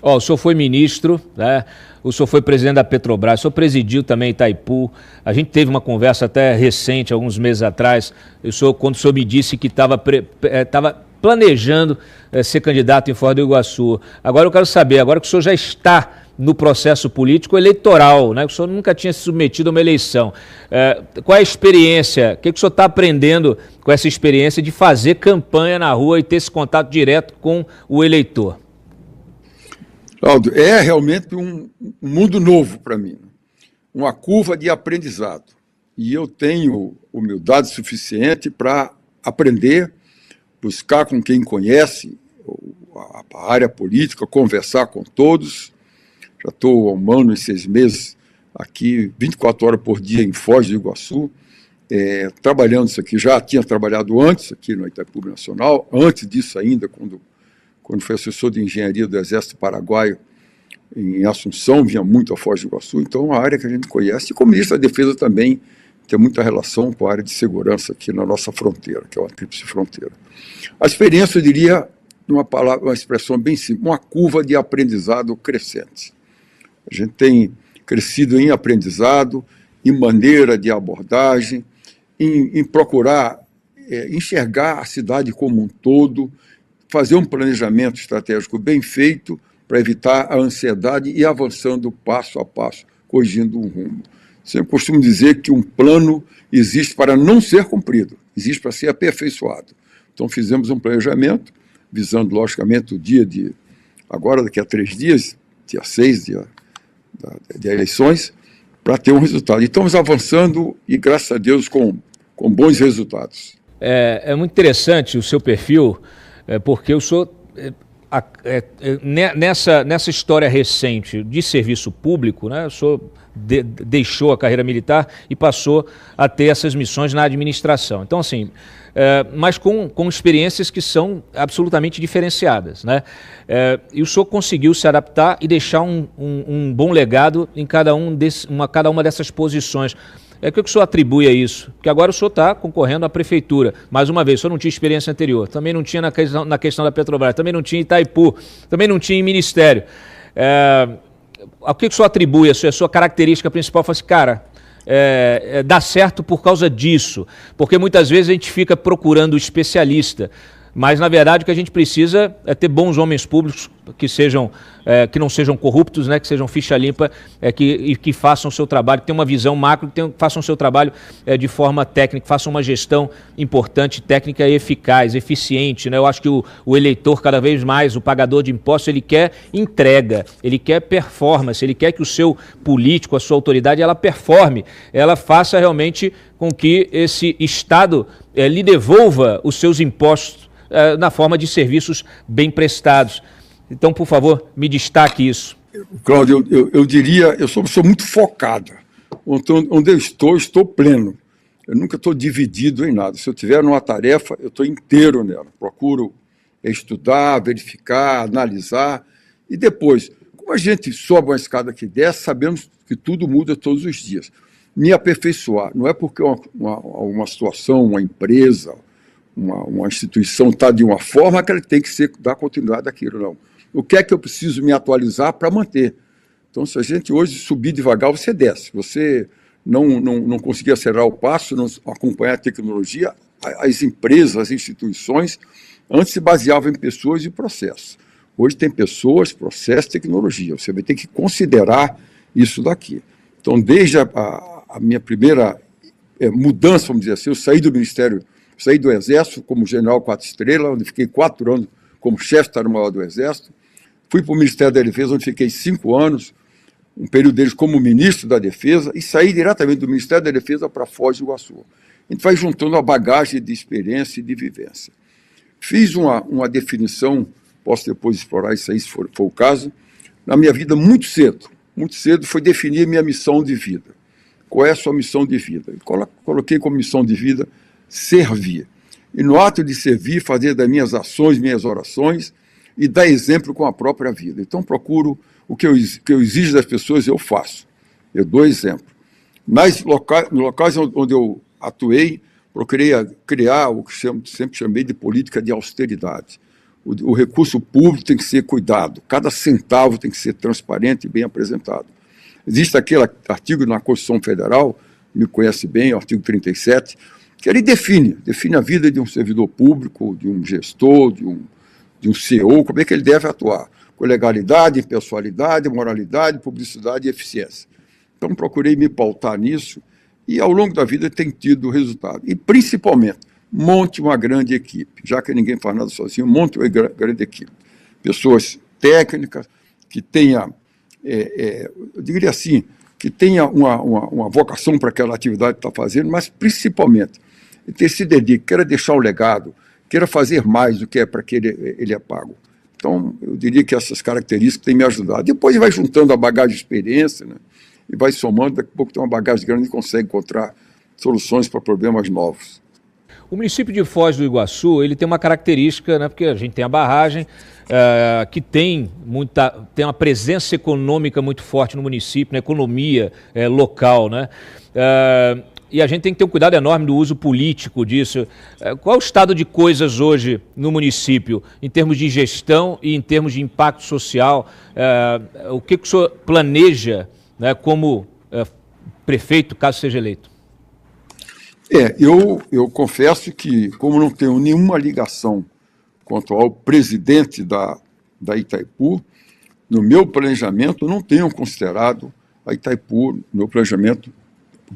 Ó, o senhor foi ministro, né? O senhor foi presidente da Petrobras, o senhor presidiu também Itaipu. A gente teve uma conversa até recente, alguns meses atrás, quando o senhor me disse que estava planejando ser candidato em Foz do Iguaçu. Agora eu quero saber, agora que o senhor já está no processo político eleitoral, né? O senhor nunca tinha se submetido a uma eleição. Qual é a experiência? O que o senhor está aprendendo com essa experiência de fazer campanha na rua e ter esse contato direto com o eleitor? Cláudio, é realmente um mundo novo para mim, uma curva de aprendizado. E eu tenho humildade suficiente para aprender, buscar com quem conhece a área política, conversar com todos. Já estou há 1 ano e 6 meses aqui, 24 horas por dia em Foz do Iguaçu, trabalhando isso aqui. Já tinha trabalhado antes aqui no Itaipu Nacional, antes disso ainda, quando fui assessor de engenharia do Exército Paraguaio em Assunção, vinha muito a Foz do Iguaçu, então é uma área que a gente conhece, e como ministro da Defesa também tem muita relação com a área de segurança aqui na nossa fronteira, que é uma tríplice fronteira. A experiência, eu diria, uma expressão bem simples, uma curva de aprendizado crescente. A gente tem crescido em aprendizado, em maneira de abordagem, em procurar enxergar a cidade como um todo, fazer um planejamento estratégico bem feito para evitar a ansiedade e ir avançando passo a passo, corrigindo um rumo. Sempre costumo dizer que um plano existe para não ser cumprido, existe para ser aperfeiçoado. Então fizemos um planejamento, visando logicamente o dia de, agora daqui a 3 dias, dia 6, de eleições, para ter um resultado. E estamos avançando e, graças a Deus, com bons resultados. É muito interessante o seu perfil, porque eu sou... Nessa história recente de serviço público, né, o senhor deixou a carreira militar e passou a ter essas missões na administração. Então, assim, mas com experiências que são absolutamente diferenciadas, né? E o senhor conseguiu se adaptar e deixar um bom legado em cada uma dessas posições. O que o senhor atribui a isso? Porque agora o senhor está concorrendo à prefeitura. Mais uma vez, o senhor não tinha experiência anterior, também não tinha na questão da Petrobras, também não tinha em Itaipu, também não tinha em Ministério. O que o senhor atribui a sua característica principal? Fala assim, cara, dá certo por causa disso. Porque muitas vezes a gente fica procurando o especialista, mas, na verdade, o que a gente precisa é ter bons homens públicos que não sejam corruptos, né, que sejam ficha limpa e que façam o seu trabalho, que tenham uma visão macro, que façam o seu trabalho de forma técnica, façam uma gestão importante, técnica e eficaz, eficiente, né? Eu acho que o eleitor, cada vez mais, o pagador de impostos, ele quer entrega, ele quer performance, ele quer que o seu político, a sua autoridade, ela performe, ela faça realmente com que esse Estado lhe devolva os seus impostos na forma de serviços bem prestados. Então, por favor, me destaque isso. Cláudio, eu diria, eu sou uma pessoa muito focada. Onde eu estou pleno. Eu nunca estou dividido em nada. Se eu tiver uma tarefa, eu estou inteiro nela. Procuro estudar, verificar, analisar. E depois, como a gente sobe uma escada que desce, sabemos que tudo muda todos os dias. Me aperfeiçoar. Não é porque uma situação, uma empresa, uma instituição está de uma forma que ela tem que dar continuidade àquilo, não. O que é que eu preciso me atualizar para manter? Então, se a gente hoje subir devagar, você desce. Você não conseguir acelerar o passo, não acompanhar a tecnologia, as empresas, as instituições, antes se baseavam em pessoas e processos. Hoje tem pessoas, processos, tecnologia. Você vai ter que considerar isso daqui. Então, desde a minha primeira mudança, vamos dizer assim, eu saí do Ministério, saí do Exército como general 4 estrelas, onde fiquei 4 anos como chefe de Estado-Maior do Exército. Fui para o Ministério da Defesa, onde fiquei 5 anos, um período deles como ministro da Defesa, e saí diretamente do Ministério da Defesa para Foz do Iguaçu. A gente vai juntando a bagagem de experiência e de vivência. Fiz uma definição, posso depois explorar isso aí, se for o caso, na minha vida muito cedo foi definir minha missão de vida. Qual é a sua missão de vida? Coloquei como missão de vida servir. E no ato de servir, fazer das minhas ações, minhas orações e dar exemplo com a própria vida. Então, procuro o que eu exijo das pessoas, eu faço. Eu dou exemplo. Nos locais onde eu atuei, procurei criar o que sempre chamei de política de austeridade. o recurso público tem que ser cuidado, cada centavo tem que ser transparente e bem apresentado. Existe aquele artigo na Constituição Federal, me conhece bem, o artigo 37, que ele define a vida de um servidor público, de um gestor, de um CEO, como é que ele deve atuar, com legalidade, impessoalidade, moralidade, publicidade e eficiência. Então, procurei me pautar nisso e, ao longo da vida, tem tido resultado. E, principalmente, monte uma grande equipe. Já que ninguém faz nada sozinho, monte uma grande equipe. Pessoas técnicas, que tenha, eu diria assim, que tenha uma vocação para aquela atividade que está fazendo, mas, principalmente, que se dedique, queira deixar um legado, queira fazer mais do que é para que ele é pago. Então, eu diria que essas características têm me ajudado. Depois vai juntando a bagagem de experiência, né? E vai somando, daqui a pouco tem uma bagagem grande e consegue encontrar soluções para problemas novos. O município de Foz do Iguaçu, ele tem uma característica, né, porque a gente tem a barragem, que tem uma presença econômica muito forte no município, na economia local, né? E a gente tem que ter um cuidado enorme do uso político disso. Qual é o estado de coisas hoje no município, em termos de gestão e em termos de impacto social? O que o senhor planeja, né, como prefeito, caso seja eleito? Eu confesso que, como não tenho nenhuma ligação quanto ao presidente da Itaipu, no meu planejamento, não tenho considerado a Itaipu no meu planejamento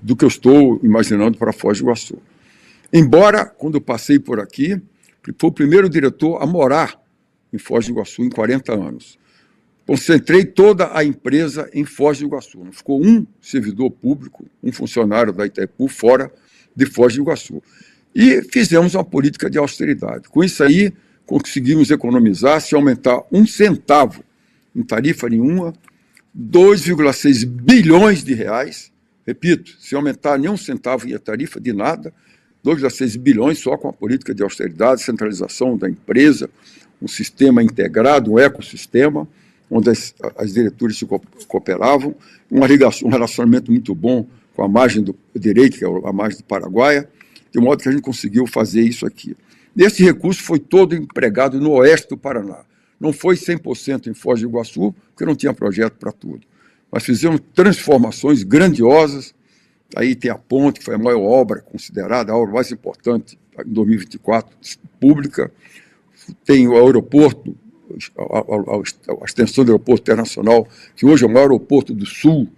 do que eu estou imaginando para Foz do Iguaçu. Embora, quando eu passei por aqui, foi o primeiro diretor a morar em Foz do Iguaçu em 40 anos. Concentrei toda a empresa em Foz do Iguaçu. Não ficou um servidor público, um funcionário da Itaipu fora de Foz do Iguaçu. E fizemos uma política de austeridade. Com isso aí, conseguimos economizar, se aumentar 1 centavo em tarifa nenhuma, 2,6 bilhões de reais. Repito, se aumentar nem 1 centavo em tarifa de nada, 2,6 bilhões só com a política de austeridade, centralização da empresa, um sistema integrado, um ecossistema, onde as diretoras se cooperavam, um relacionamento muito bom com a margem do direito, que é a margem do Paraguaia, de modo que a gente conseguiu fazer isso aqui. Esse recurso foi todo empregado no oeste do Paraná. Não foi 100% em Foz do Iguaçu, porque não tinha projeto para tudo. Mas fizemos transformações grandiosas. Aí tem a ponte, que foi a maior obra considerada, a obra mais importante em 2024, pública. Tem o aeroporto, a extensão do aeroporto internacional, que hoje é o maior aeroporto do sul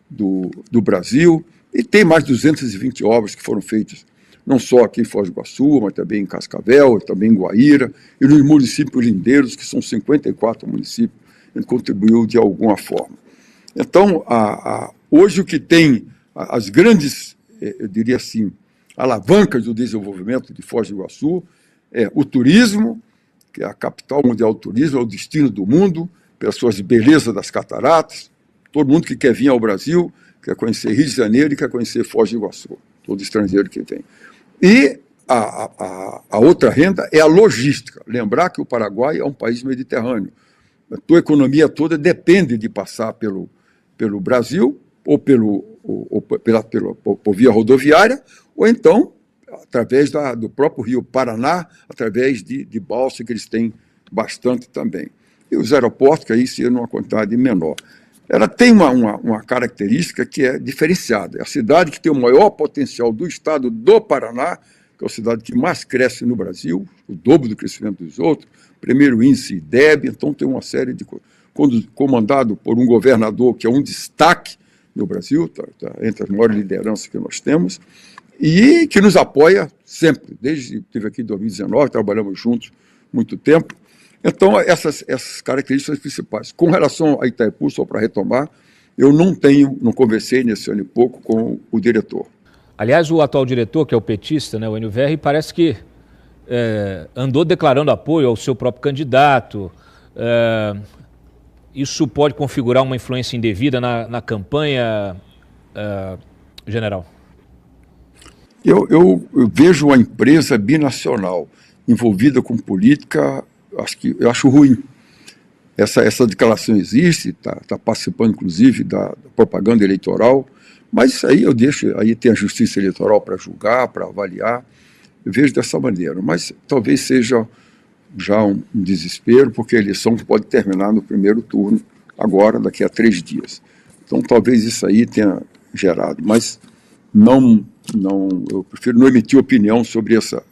do Brasil, e tem mais 220 obras que foram feitas, não só aqui em Foz do Iguaçu, mas também em Cascavel, também em Guaíra, e nos municípios lindeiros, que são 54 municípios, ele contribuiu de alguma forma. Então, hoje o que tem as grandes, eu diria assim, alavancas do desenvolvimento de Foz do Iguaçu é o turismo, que é a capital mundial do turismo, é o destino do mundo, pelas suas belezas das cataratas. Todo mundo que quer vir ao Brasil, quer conhecer Rio de Janeiro e quer conhecer Foz do Iguaçu, todo estrangeiro que vem. E a outra renda é a logística. Lembrar que o Paraguai é um país mediterrâneo. A tua economia toda depende de passar pelo Brasil, ou por via rodoviária, ou então através do próprio Rio Paraná, através de balsa, que eles têm bastante também. E os aeroportos, que aí seriam uma quantidade menor. Ela tem uma característica que é diferenciada. É a cidade que tem o maior potencial do estado do Paraná, que é a cidade que mais cresce no Brasil, o dobro do crescimento dos outros, primeiro índice IDEB, então tem uma série de coisas. Comandado por um governador que é um destaque no Brasil, tá entre as maiores lideranças que nós temos, e que nos apoia sempre, desde que estive aqui em 2019, trabalhamos juntos muito tempo. Então, essas características principais. Com relação a Itaipu, só para retomar, eu não conversei nesse ano e pouco com o diretor. Aliás, o atual diretor, que é o petista, né, o Enio Verri, parece que andou declarando apoio ao seu próprio candidato. Isso pode configurar uma influência indevida na campanha, general? Eu vejo a empresa binacional envolvida com política, eu acho ruim. Essa declaração existe, está participando, inclusive, da propaganda eleitoral, mas isso aí eu deixo, aí tem a justiça eleitoral para julgar, para avaliar, eu vejo dessa maneira, mas talvez seja já um desespero, porque a eleição pode terminar no primeiro turno, agora, daqui a 3 dias. Então, talvez isso aí tenha gerado, mas eu prefiro não emitir opinião sobre essa,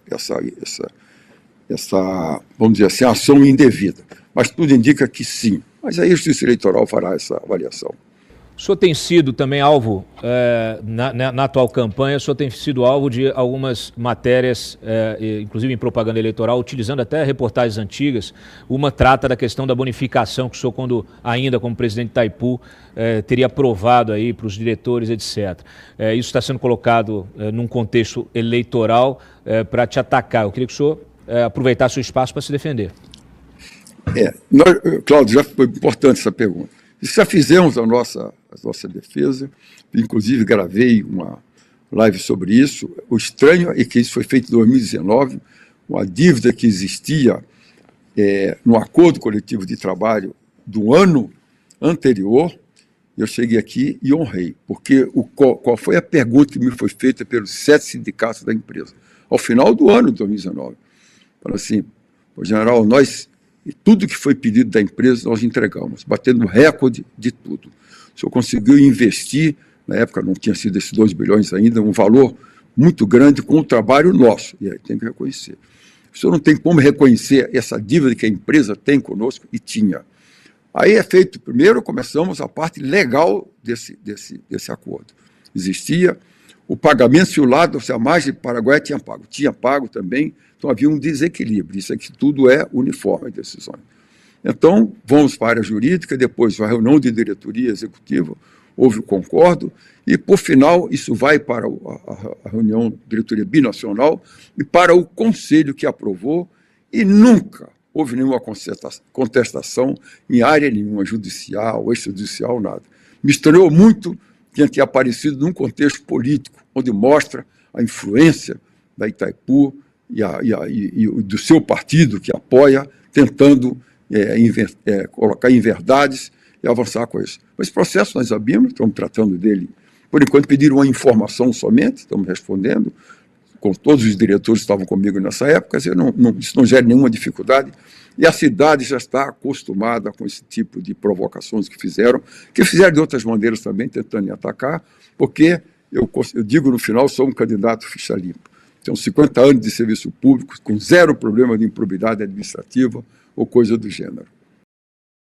vamos dizer assim, ação indevida. Mas tudo indica que sim. Mas aí a Justiça Eleitoral fará essa avaliação. O senhor tem sido também alvo, na atual campanha, o senhor tem sido alvo de algumas matérias, inclusive em propaganda eleitoral, utilizando até reportagens antigas. Uma trata da questão da bonificação que o senhor, quando ainda como presidente de Itaipu, teria aprovado aí para os diretores, etc. Isso está sendo colocado num contexto eleitoral para te atacar. Eu queria que o senhor aproveitasse o espaço para se defender. Cláudio, já foi importante essa pergunta. Já fizemos a nossa defesa, inclusive gravei uma live sobre isso. O estranho é que isso foi feito em 2019, uma dívida que existia no acordo coletivo de trabalho do ano anterior. Eu cheguei aqui e honrei, porque qual foi a pergunta que me foi feita pelos 7 sindicatos da empresa, ao final do ano de 2019? Falaram assim, general, tudo que foi pedido da empresa nós entregamos, batendo recorde de tudo. O senhor conseguiu investir, na época não tinha sido esses 2 bilhões ainda, um valor muito grande com o trabalho nosso, e aí tem que reconhecer. O senhor não tem como reconhecer essa dívida que a empresa tem conosco, e tinha. Aí primeiro começamos a parte legal desse acordo. Existia o pagamento se o lado, se a margem paraguaia tinha pago também, então havia um desequilíbrio. Isso aqui tudo é uniforme, decisões. Então, vamos para a área jurídica, depois a reunião de diretoria executiva, houve o concordo, e, por final, isso vai para a reunião de diretoria binacional e para o conselho que aprovou, e nunca houve nenhuma contestação em área nenhuma, judicial, extrajudicial, nada. Me estranhou muito que tenha aparecido num contexto político, onde mostra a influência da Itaipu e do seu partido que apoia, tentando colocar em verdades e avançar com isso. Esse processo nós abrimos, estamos tratando dele. Por enquanto pediram uma informação somente, estamos respondendo, com todos os diretores que estavam comigo nessa época, isso não gera nenhuma dificuldade, e a cidade já está acostumada com esse tipo de provocações que fizeram de outras maneiras também, tentando me atacar, porque eu digo no final, sou um candidato ficha limpa. Tenho 50 anos de serviço público, com 0 problema de improbidade administrativa ou coisa do gênero.